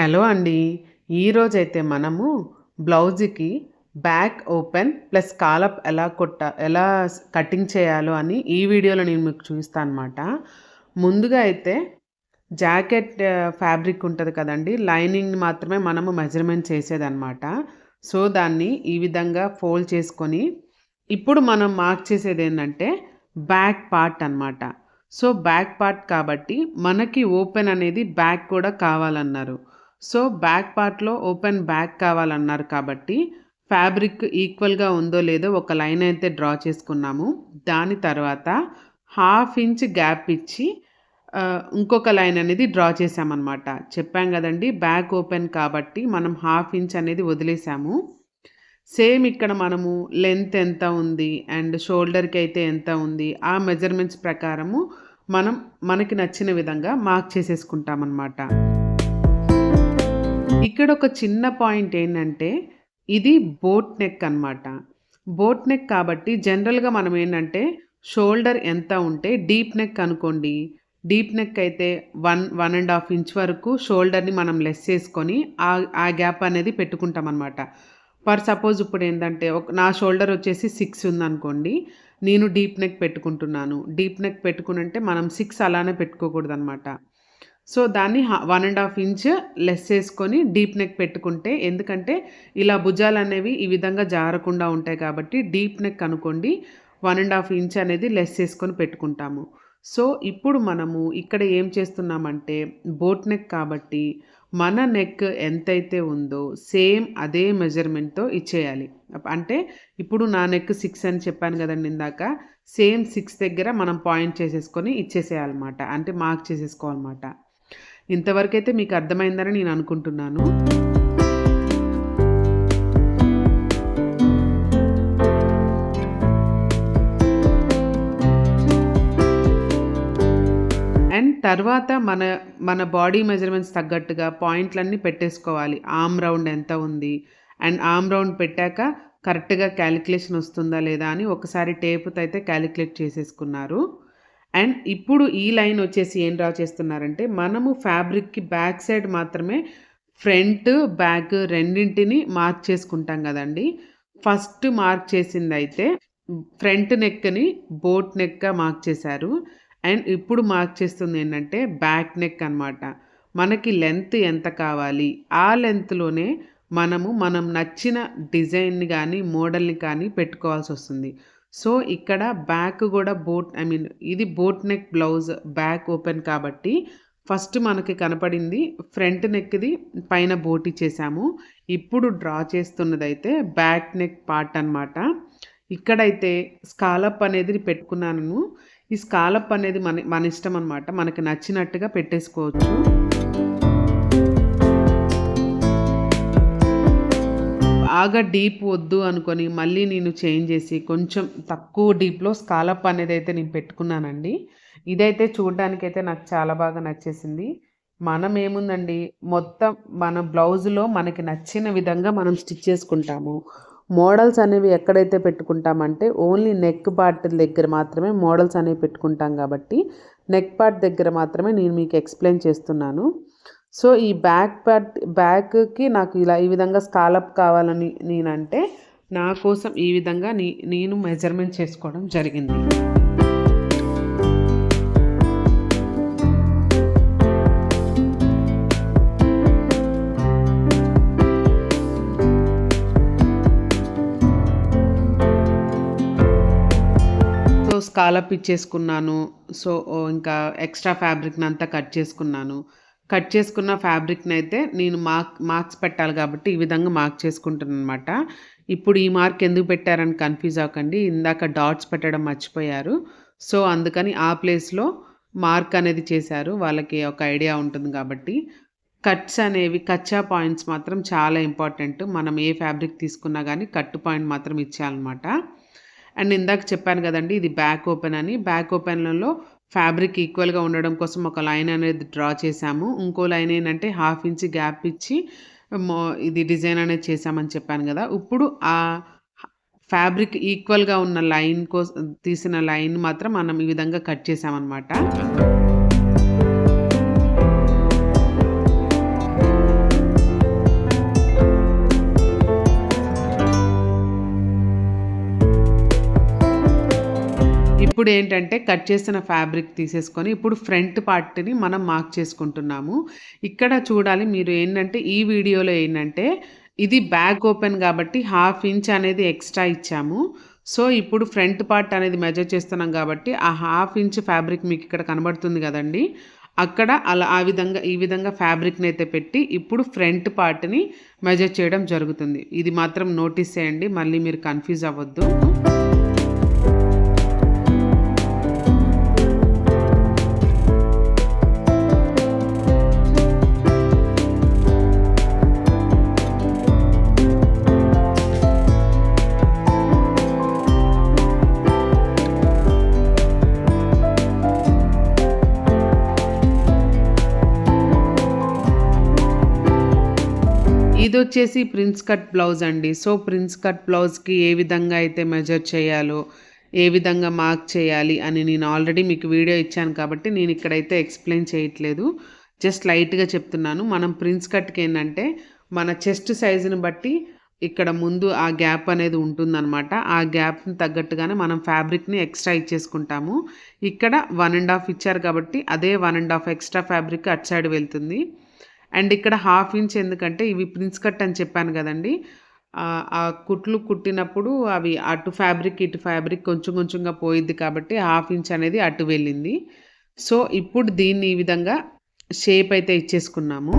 Hello అండి. ఈరోజైతే మనము బ్లౌజ్‌కి బ్యాక్ ఓపెన్ ప్లస్ కాలప్ ఎలా కటింగ్ చేయాలో అని ఈ వీడియోలో నేను మీకు చూపిస్తా అనమాట. ముందుగా అయితే జాకెట్ ఫ్యాబ్రిక్ ఉంటది కదండీ! లైనింగ్‌ని మాత్రమే మనము మెజర్‌మెంట్ చేసేదనమాట. సో, దాన్ని ఈ విధంగా ఫోల్డ్ చేసుకొని, ఇప్పుడు మనం మార్క్ చేసేదేంటంటే బ్యాక్ పార్ట్ అనమాట. సో, బ్యాక్ పార్ట్ కాబట్టి మనకి ఓపెన్ అనేది బ్యాక్ కూడా కావాలన్నారు. సో, బ్యాక్ పార్ట్‌లో ఓపెన్ బ్యాక్ కావాలన్నారు కాబట్టి, ఫ్యాబ్రిక్ ఈక్వల్‌గా ఉందో లేదో ఒక లైన్ అయితే డ్రా చేసుకున్నాము. దాని తర్వాత హాఫ్ ఇంచ్ గ్యాప్ ఇచ్చి ఇంకొక లైన్ అనేది డ్రా చేశామనమాట. చెప్పాం గదండీ! బ్యాక్ ఓపెన్ కాబట్టి మనం హాఫ్ ఇంచ్ అనేది వదిలేసాము. సేమ్ ఇక్కడ మనము లెంత్ ఎంత ఉంది అండ్ షోల్డర్‌కి అయితే ఎంత ఉంది, ఆ మెజర్‌మెంట్స్ ప్రకారము మనకి నచ్చిన విధంగా మార్క్ చేసేసుకుంటామనమాట. ఇక్కడ ఒక చిన్న పాయింట్ ఏంటంటే, ఇది బోట్ నెక్ అనమాట. బోట్ నెక్ కాబట్టి జనరల్‌గా మనం ఏంటంటే, షోల్డర్ ఎంత ఉంటే డీప్ నెక్ అనుకోండి. డీప్ నెక్ అయితే 1 ½ ఇంచ్ వరకు షోల్డర్‌ని మనం లెస్ చేసుకొని ఆ గ్యాప్ అనేది పెట్టుకుంటామనమాట. సపోజ్ ఇప్పుడు ఏంటంటే నా షోల్డర్ వచ్చేసి 6 ఉందనుకోండి. నేను డీప్ నెక్ పెట్టుకుంటున్నాను. డీప్ నెక్ పెట్టుకునంటే మనం 6 అలానే పెట్టుకోకూడదనమాట. సో, దాన్ని 1 ½ ఇంచ్ లెస్ చేసుకొని డీప్ నెక్ పెట్టుకుంటే, ఎందుకంటే ఇలా భుజాలనేవి ఈ విధంగా జారకుండా ఉంటాయి కాబట్టి డీప్ నెక్ అనుకోండి 1 ½ ఇంచ్ అనేది లెస్ చేసుకొని పెట్టుకుంటాము. సో, ఇప్పుడు మనము ఇక్కడ ఏం చేస్తున్నామంటే బోట్ నెక్ కాబట్టి మన నెక్ ఎంతైతే ఉందో సేమ్ అదే మెజర్‌మెంట్‌తో ఇచ్చేయాలి. అంటే ఇప్పుడు నా నెక్ 6 అని చెప్పాను గదండీ ఇందాక. సేమ్ 6 దగ్గర మనం పాయింట్ చేసేసుకొని ఇచ్చేసేయాలన్నమాట. అంటే మార్క్ చేసేసుకోవాలన్నమాట. ఇంతవరకైతే మీకు అర్థమైందని నేను అనుకుంటున్నాను. అండ్ తర్వాత మన బాడీ మెజర్‌మెంట్స్ తగ్గట్టుగా పాయింట్లన్నీ పెట్టేసుకోవాలి. ఆర్మ్ రౌండ్ ఎంత ఉంది? అండ్ ఆర్మ్ రౌండ్ పెట్టాక కరెక్ట్‌గా క్యాలిక్యులేషన్ వస్తుందా లేదా అని ఒకసారి టేప్‌తో అయితే క్యాలిక్యులేట్ చేసేసుకున్నారు. అండ్ ఇప్పుడు ఈ లైన్ వచ్చేసి ఏం డ్రా చేస్తున్నారంటే, మనము ఫ్యాబ్రిక్‌కి బ్యాక్ సైడ్ మాత్రమే ఫ్రంట్, బ్యాక్ రెండింటిని మార్క్ చేసుకుంటాం గదండీ! ఫస్ట్ మార్క్ చేసిందయితే ఫ్రంట్ నెక్‌ని బోట్ నెక్‌గా మార్క్ చేశారు. అండ్ ఇప్పుడు మార్క్ చేస్తుంది ఏంటంటే బ్యాక్ నెక్ అనమాట. మనకి లెంత్ ఎంత కావాలి, ఆ లెంత్‌లోనే మనం నచ్చిన డిజైన్‌ని గానీ, మోడల్‌ని కానీ పెట్టుకోవాల్సొస్తుంది. సో, ఇక్కడ బ్యాక్ గూడా ఇది boat neck blouse back open కాబట్టి ఫస్ట్ మనకి కనపడింది ఫ్రంట్ నెక్‌ది పైన బోట్ ఇచ్చేసాము. ఇప్పుడు డ్రా చేస్తున్నదైతే బ్యాక్ నెక్ పార్ట్ అనమాట. ఇక్కడైతే స్కాలప్ అనేది పెట్టుకున్నాను. ఈ స్కాలప్ అనేది మన ఇష్టం అనమాట. మనకి నచ్చినట్టుగా పెట్టేసుకోవచ్చు. బాగా డీప్ వద్దు అనుకోని మళ్ళీ నేను చేంజ్ చేసి కొంచెం తక్కువ డీప్‌లో స్కాలప్ అనేదైతే నేను పెట్టుకున్నానండి. ఇదైతే చూడ్డానికైతే నాకు చాలా బాగా నచ్చేసింది. మనమేముందండి మొత్తం మన బ్లౌజ్‌లో మనకి నచ్చిన విధంగా మనం స్టిచ్ చేసుకుంటాము. మోడల్స్ అనేవి ఎక్కడైతే పెట్టుకుంటామంటే ఓన్లీ నెక్ పార్ట్ దగ్గర మాత్రమే మోడల్స్ అనేవి పెట్టుకుంటాం కాబట్టి నెక్ పార్ట్ దగ్గర మాత్రమే నేను మీకు ఎక్స్‌ప్లెయిన్ చేస్తున్నాను. సో, ఈ బ్యాక్‌కి నాకు ఈ విధంగా స్కాలప్ కావాలని నేనంటే, నా కోసం ఈ విధంగా నేను మెజర్‌మెంట్ చేసుకోవడం జరిగింది. సో, స్కాలప్ ఇచ్చేసుకున్నాను. సో, ఇంకా ఎక్స్‌ట్రా ఫ్యాబ్రిక్‌నంతా కట్ చేసుకున్నాను. కట్ చేసుకున్న ఫ్యాబ్రిక్‌నైతే నేను మార్క్స్ పెట్టాలి కాబట్టి ఈ విధంగా మార్క్ చేసుకుంటాననమాట. ఇప్పుడు ఈ మార్క్ ఎందుకు పెట్టారని కన్‌ఫ్యూజ్ అవ్వకండి. ఇందాక డాట్స్ పెట్టడం మర్చిపోయారు. సో, అందుకని ఆ ప్లేస్‌లో మార్క్ అనేది చేశారు. వాళ్ళకి ఒక ఐడియా ఉంటుంది కాబట్టి. కట్స్ అనేవి కచ్చా పాయింట్స్ మాత్రం చాలా ఇంపార్టెంట్. మనం ఏ ఫ్యాబ్రిక్ తీసుకున్నా గానీ కట్ పాయింట్ మాత్రం ఇచ్చేయాలనమాట. అండ్ ఇందాక చెప్పాను గదండీ! ఇది బ్యాక్ ఓపెన్ అని. బ్యాక్ ఓపెన్‌లలో ఫ్యాబ్రిక్ ఈక్వల్‌గా ఉండడం కోసం ఒక లైన్ అనేది డ్రా చేశాము. ఇంకో లైన్ ఏంటంటే హాఫ్ ఇంచ్ గ్యాప్ ఇచ్చి మొ ఇది డిజైన్ అనేది చేశామని చెప్పాను గదా! ఇప్పుడు ఫ్యాబ్రిక్ ఈక్వల్‌గా ఉన్న తీసిన లైన్ మాత్రం మనం ఈ విధంగా కట్ చేశామనమాట. ఇప్పుడేంటంటే కట్ చేసిన ఫ్యాబ్రిక్ తీసేసుకొని ఇప్పుడు ఫ్రంట్ పార్ట్‌ని మనం మార్క్ చేసుకుంటున్నాము. ఇక్కడ చూడాలి మీరు ఏంటంటే ఈ వీడియోలో ఏంటంటే ఇది బ్యాక్ ఓపెన్ కాబట్టి 1/2 ఇంచ్ అనేది ఎక్స్‌ట్రా ఇచ్చాము. సో, ఇప్పుడు ఫ్రంట్ పార్ట్ అనేది మెజర్ చేస్తున్నాం కాబట్టి ఆ 1/2 ఇంచ్ ఫ్యాబ్రిక్ మీకు ఇక్కడ కనబడుతుంది గదండీ! అక్కడ అలా ఈ విధంగా ఫ్యాబ్రిక్‌నైతే పెట్టి ఇప్పుడు ఫ్రంట్ పార్ట్‌ని మెజర్ చేయడం జరుగుతుంది. ఇది మాత్రం నోటీస్ చేయండి. మళ్ళీ మీరు కన్‌ఫ్యూజ్ అవ్వద్దు. ఇదొచ్చేసి ప్రిన్స్ కట్ బ్లౌజ్ అండి. సో, ప్రిన్స్ కట్ బ్లౌజ్‌కి ఏ విధంగా అయితే మెజర్ చేయాలో, ఏ విధంగా మార్క్ చేయాలి అని నేను ఆల్రెడీ మీకు వీడియో ఇచ్చాను కాబట్టి నేను ఇక్కడైతే ఎక్స్‌ప్లెయిన్ చేయట్లేదు. జస్ట్ లైట్‌గా చెప్తున్నాను. మనం ప్రిన్స్ కట్‌కి ఏంటంటే మన చెస్ట్ సైజుని బట్టి ఇక్కడ ముందు ఆ గ్యాప్ అనేది ఉంటుందనమాట. ఆ గ్యాప్‌ని తగ్గట్టుగానే మనం ఫ్యాబ్రిక్‌ని ఎక్స్ట్రా ఇచ్చేసుకుంటాము. ఇక్కడ 1 ½ ఇచ్చారు కాబట్టి అదే 1 ½ ఎక్స్ట్రా ఫ్యాబ్రిక్ అటు సైడ్ వెళ్తుంది. అండ్ ఇక్కడ 1/2 ఇంచ్ ఎందుకంటే ఇవి ప్రిన్స్ కట్ అని చెప్పాను గదండీ! ఆ కుట్లు కుట్టినప్పుడు అవి అటు ఫ్యాబ్రిక్, ఇటు ఫ్యాబ్రిక్ కొంచెం కొంచెంగా పోయిద్ది కాబట్టి 1/2 ఇంచ్ అనేది అటు వెళ్ళింది. సో, ఇప్పుడు దీన్ని ఈ విధంగా షేప్ అయితే ఇచ్చేసుకున్నాము.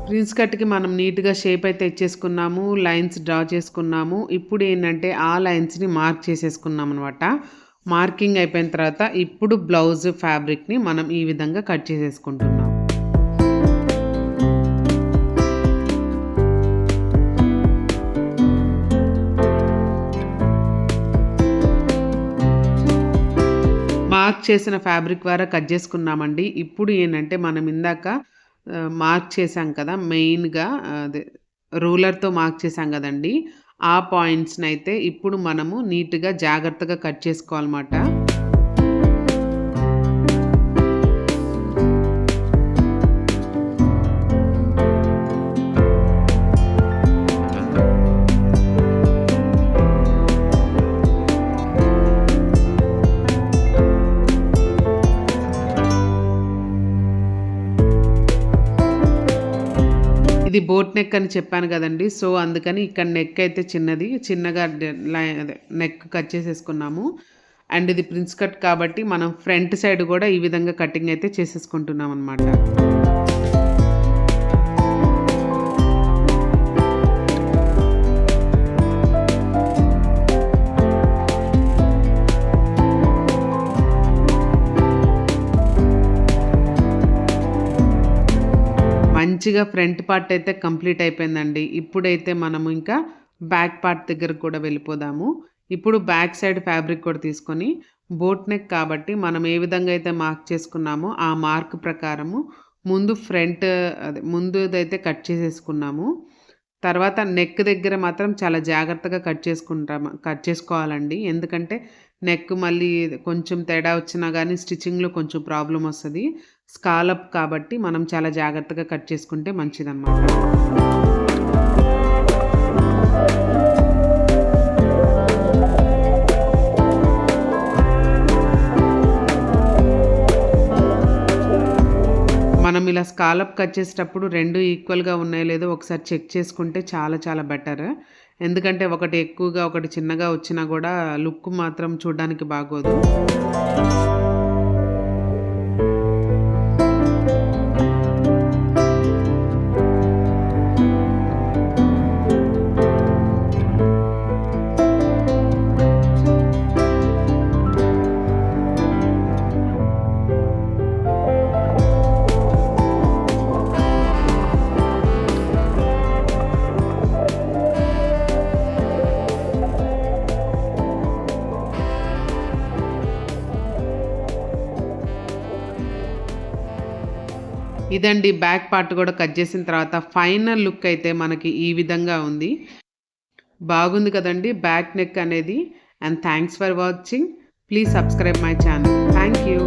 ప్రిన్స్ కట్‌కి మనం నీట్‌గా షేప్ అయితే ఇచ్చేసుకున్నాము. లైన్స్ డ్రా చేసుకున్నాము. ఇప్పుడు ఏంటంటే ఆ లైన్స్‌ని మార్క్ చేసేసుకున్నామనమాట. మార్కింగ్ అయిపోయిన తర్వాత ఇప్పుడు బ్లౌజ్ ఫ్యాబ్రిక్‌ని మనం ఈ విధంగా కట్ చేసేసుకుంటున్నాం. మార్క్ చేసిన ఫ్యాబ్రిక్ ద్వారా కట్ చేసుకున్నామండి. ఇప్పుడు ఏంటంటే మనం ఇందాక మార్క్ చేసాం కదా! మెయిన్‌గా అదే రూలర్‌తో మార్క్ చేసాం గదండీ! ఆ పాయింట్స్‌నైతే ఇప్పుడు మనము నీట్‌గా జాగ్రత్తగా కట్ చేసుకోవాలన్నమాట. ఇది బోట్ నెక్ అని చెప్పాను గదండీ! సో, అందుకని ఇక్కడ నెక్ అయితే చిన్నగా అదే నెక్ కట్ చేసేసుకున్నాము. అండ్ ఇది ప్రిన్స్ కట్ కాబట్టి మనం ఫ్రంట్ సైడ్ గూడా ఈ విధంగా కటింగ్ అయితే చేసేసుకుంటున్నామనమాట. మంచిగా ఫ్రంట్ పార్ట్ అయితే కంప్లీట్ అయిపోయిందండి. ఇప్పుడైతే మనము ఇంకా బ్యాక్ పార్ట్ దగ్గరకు కూడా వెళ్ళిపోదాము. ఇప్పుడు బ్యాక్ సైడ్ ఫ్యాబ్రిక్ కూడా తీసుకొని బోట్ నెక్ కాబట్టి మనం ఏ విధంగా అయితే మార్క్ చేసుకున్నామో ఆ మార్క్ ప్రకారము ముందుదైతే కట్ చేసేసుకున్నాము. తర్వాత నెక్ దగ్గర మాత్రం చాలా జాగ్రత్తగా కట్ చేసుకోవాలండి. ఎందుకంటే నెక్ మళ్ళీ కొంచెం తేడా వచ్చినా గానీ స్టిచ్చింగ్‌లో కొంచెం ప్రాబ్లమ్ వస్తది. స్కాలప్ కాబట్టి మనం చాలా జాగ్రత్తగా కట్ చేసుకుంటే మంచిదనమాట. మనం ఇలా స్కాలప్ కట్ చేసేటప్పుడు 2 ఈక్వల్‌గా ఉన్నాయో లేదో ఒకసారి చెక్ చేసుకుంటే చాలా చాలా బెటర్. ఎందుకంటే ఒకటి ఎక్కువగా, ఒకటి చిన్నగా వచ్చినా గూడా లుక్ మాత్రం చూడ్డానికి బాగోదు. ఇదండి బ్యాక్ పార్ట్ గూడా కట్ చేసిన తర్వాత ఫైనల్ లుక్ అయితే మనకి ఈ విధంగా ఉంది. బాగుంది కదండీ బ్యాక్ నెక్ అనేది. And thanks for watching. Please subscribe my channel. Thank you.